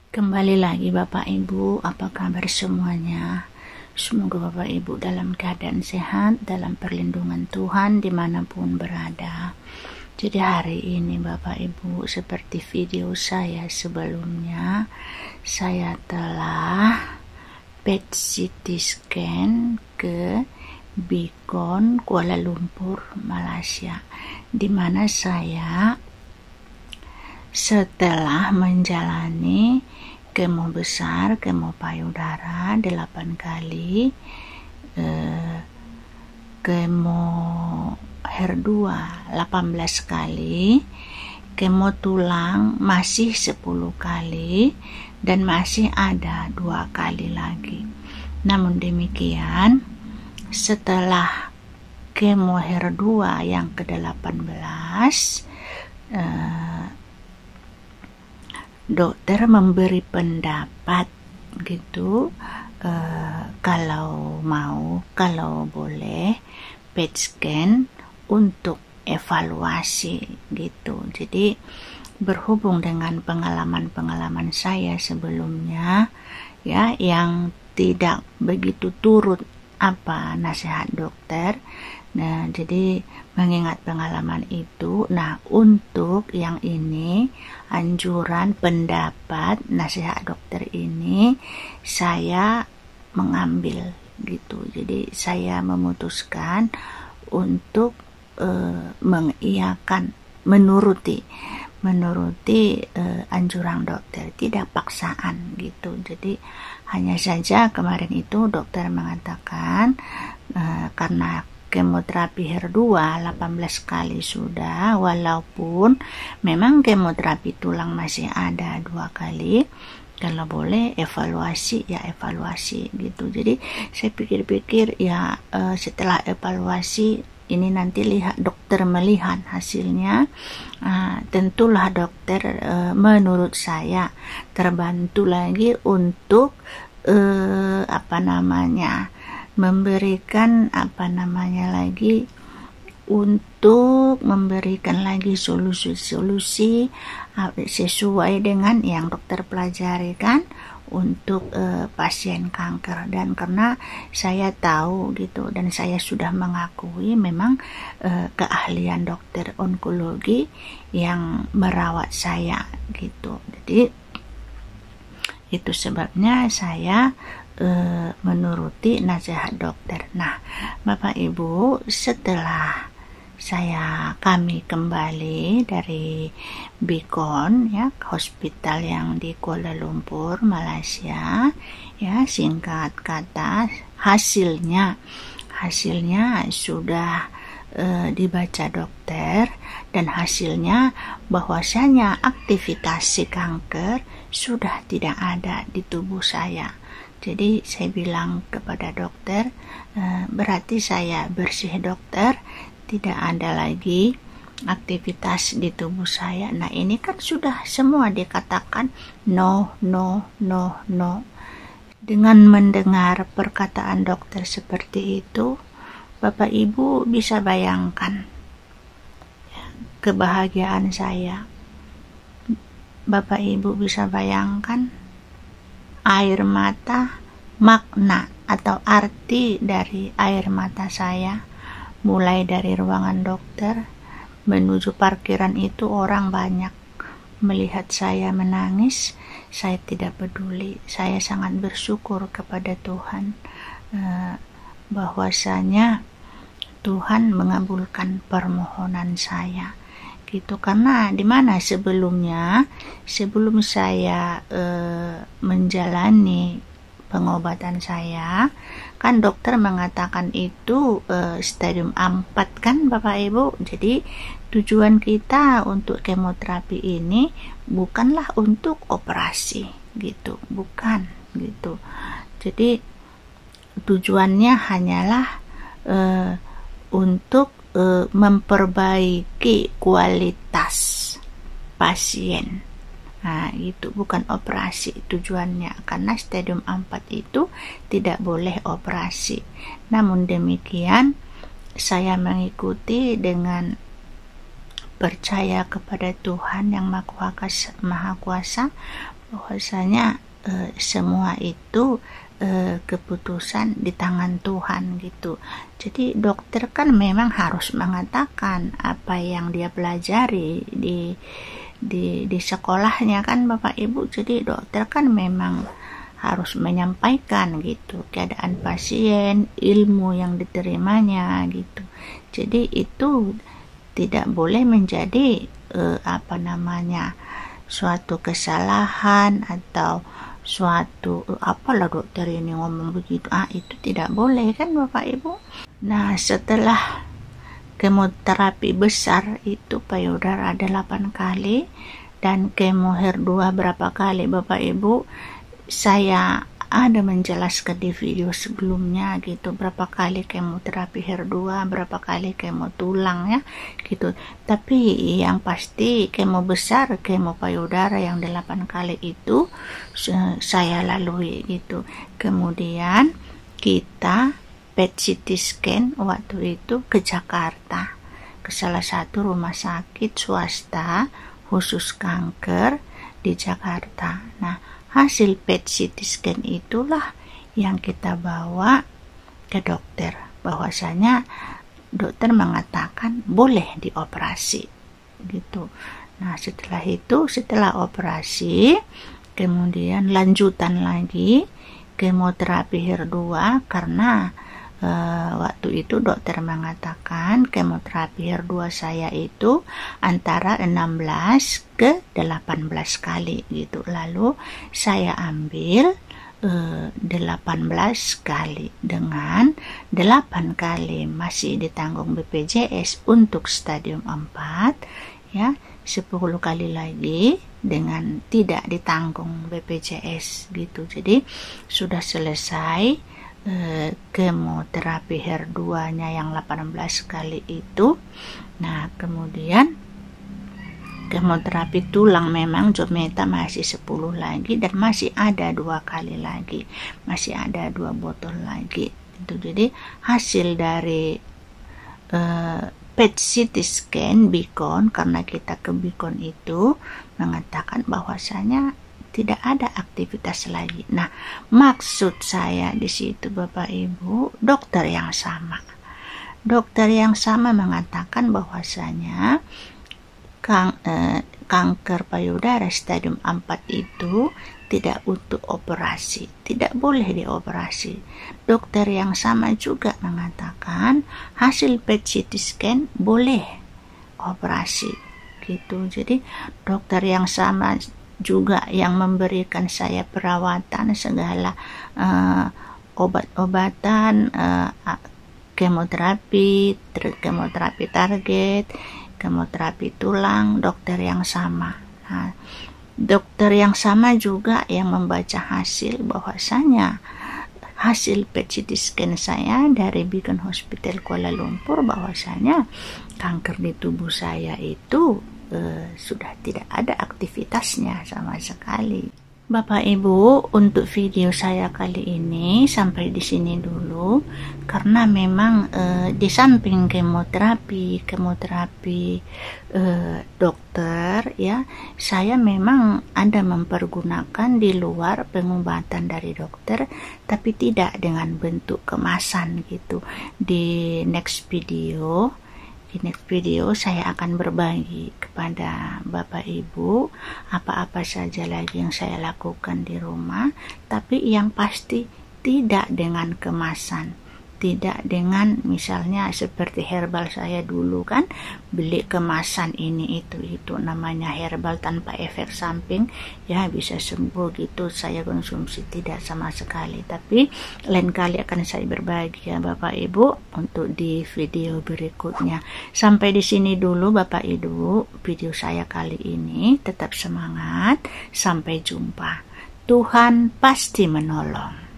Kembali lagi Bapak Ibu, apa kabar semuanya? Semoga Bapak Ibu dalam keadaan sehat, dalam perlindungan Tuhan dimanapun berada. Jadi hari ini Bapak Ibu, seperti video saya sebelumnya, saya telah PET CT scan ke Beacon, Kuala Lumpur, Malaysia, di mana saya setelah menjalani kemo besar, kemo payudara 8 kali, kemo HER2 18 kali, kemo tulang masih 10 kali, dan masih ada 2 kali lagi. Namun demikian, setelah kemo HER2 yang ke-18, dokter memberi pendapat gitu, kalau boleh PET scan untuk evaluasi gitu. Jadi berhubung dengan pengalaman saya sebelumnya ya, yang tidak begitu turut apa nasihat dokter. Nah, jadi mengingat pengalaman itu, nah untuk yang ini, anjuran, pendapat, nasihat dokter ini saya mengambil gitu. Jadi saya memutuskan untuk mengiyakan, menuruti anjuran dokter, tidak paksaan gitu. Jadi hanya saja kemarin itu dokter mengatakan karena kemoterapi HER2 18 kali sudah, walaupun memang kemoterapi tulang masih ada 2 kali, kalau boleh evaluasi ya evaluasi gitu. Jadi saya pikir-pikir ya, setelah evaluasi ini nanti dokter melihat hasilnya, tentulah dokter menurut saya terbantu lagi untuk memberikan solusi-solusi sesuai dengan yang dokter pelajari kan untuk pasien kanker. Dan karena saya tahu gitu, dan saya sudah mengakui memang keahlian dokter onkologi yang merawat saya gitu. Jadi itu sebabnya saya menuruti nasihat dokter. Nah, Bapak Ibu, setelah kami kembali dari Beacon ya, hospital yang di Kuala Lumpur, Malaysia ya, singkat kata hasilnya sudah dibaca dokter, dan hasilnya bahwasanya aktivitas si kanker sudah tidak ada di tubuh saya. Jadi saya bilang kepada dokter, berarti saya bersih dokter, tidak ada lagi aktivitas di tubuh saya. Nah ini kan sudah semua dikatakan no. Dengan mendengar perkataan dokter seperti itu, Bapak Ibu bisa bayangkan kebahagiaan saya. Bapak Ibu bisa bayangkan air mata, makna atau arti dari air mata saya, mulai dari ruangan dokter menuju parkiran itu orang banyak melihat saya menangis. Saya tidak peduli, saya sangat bersyukur kepada Tuhan bahwasanya Tuhan mengabulkan permohonan saya gitu. Karena dimana sebelum saya menjalani pengobatan saya, kan dokter mengatakan itu stadium 4 kan Bapak Ibu. Jadi tujuan kita untuk kemoterapi ini bukanlah untuk operasi gitu, bukan gitu. Jadi tujuannya hanyalah untuk memperbaiki kualitas pasien. Nah, itu bukan operasi tujuannya, karena stadium 4 itu tidak boleh operasi. Namun demikian, saya mengikuti dengan percaya kepada Tuhan yang Maha Kuasa bahwasanya semua itu keputusan di tangan Tuhan gitu. Jadi dokter kan memang harus mengatakan apa yang dia pelajari di sekolahnya kan Bapak Ibu. Jadi dokter kan memang harus menyampaikan gitu keadaan pasien, ilmu yang diterimanya gitu. Jadi itu tidak boleh menjadi suatu kesalahan atau suatu apalah dokter ini ngomong begitu, itu tidak boleh kan Bapak Ibu. Nah, setelah kemoterapi besar itu payudara ada 8 kali dan kemo HER2 berapa kali Bapak Ibu, saya ada menjelaskan di video sebelumnya gitu, berapa kali kemoterapi HER2, berapa kali kemo tulang ya gitu. Tapi yang pasti kemo besar, kemo payudara yang 8 kali itu saya lalui gitu. Kemudian kita PET CT scan waktu itu ke Jakarta, ke salah satu rumah sakit swasta khusus kanker di Jakarta. Nah, hasil PET CT scan itulah yang kita bawa ke dokter, bahwasanya dokter mengatakan boleh dioperasi gitu. Nah, setelah operasi kemudian lanjutan lagi kemoterapi HER2 karena waktu itu dokter mengatakan kemoterapi HER2 saya itu antara 16 ke 18 kali gitu. Lalu saya ambil 18 kali dengan 8 kali masih ditanggung BPJS untuk stadium 4 ya, 10 kali lagi dengan tidak ditanggung BPJS gitu. Jadi sudah selesai kemoterapi HER2-nya yang 18 kali itu. Nah, kemudian kemoterapi tulang memang Jometa masih 10 lagi dan masih ada 2 kali lagi, masih ada 2 botol lagi itu. Jadi hasil dari PET CT scan Beacon, karena kita ke Beacon itu mengatakan bahwasanya tidak ada aktivitas lagi. Nah, maksud saya di situ Bapak Ibu, dokter yang sama mengatakan bahwasanya kanker payudara stadium 4 itu tidak untuk operasi, tidak boleh dioperasi. Dokter yang sama juga mengatakan hasil PET CT scan boleh operasi gitu. Jadi dokter yang sama juga yang memberikan saya perawatan segala obat-obatan, kemoterapi target, kemoterapi tulang, dokter yang sama. Nah, dokter yang sama juga yang membaca hasil bahwasanya hasil PET CT scan saya dari Beacon Hospital Kuala Lumpur bahwasanya kanker di tubuh saya itu sudah tidak ada aktivitasnya sama sekali. Bapak Ibu, untuk video saya kali ini sampai di sini dulu, karena memang di samping kemoterapi dokter ya, saya memang ada mempergunakan di luar pengobatan dari dokter, tapi tidak dengan bentuk kemasan gitu. Di next video saya akan berbagi kepada Bapak Ibu apa-apa saja lagi yang saya lakukan di rumah, tapi yang pasti tidak dengan kemasan, tidak dengan misalnya seperti herbal saya dulu kan beli kemasan ini itu namanya herbal tanpa efek samping ya, bisa sembuh gitu, saya konsumsi tidak sama sekali. Tapi lain kali akan saya berbagi ya Bapak Ibu untuk di video berikutnya. Sampai di sini dulu Bapak Ibu video saya kali ini. Tetap semangat, sampai jumpa. Tuhan pasti menolong.